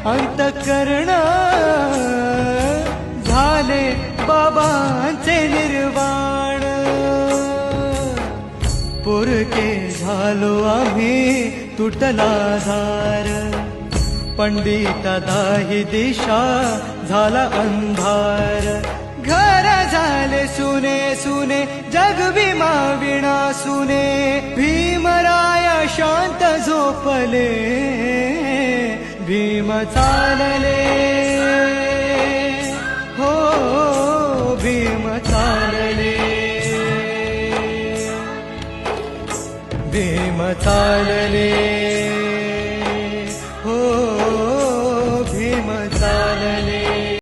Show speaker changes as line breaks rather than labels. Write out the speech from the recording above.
अंतःकरण झाले बाबांचे निर्वाण पुरके झालो आम्ही तुटला धार पंडित दाही दिशा झाला अंधार घर झाले सुने सुने जग विमा विणा सुने भीमराय शांत झोपले भीम चालले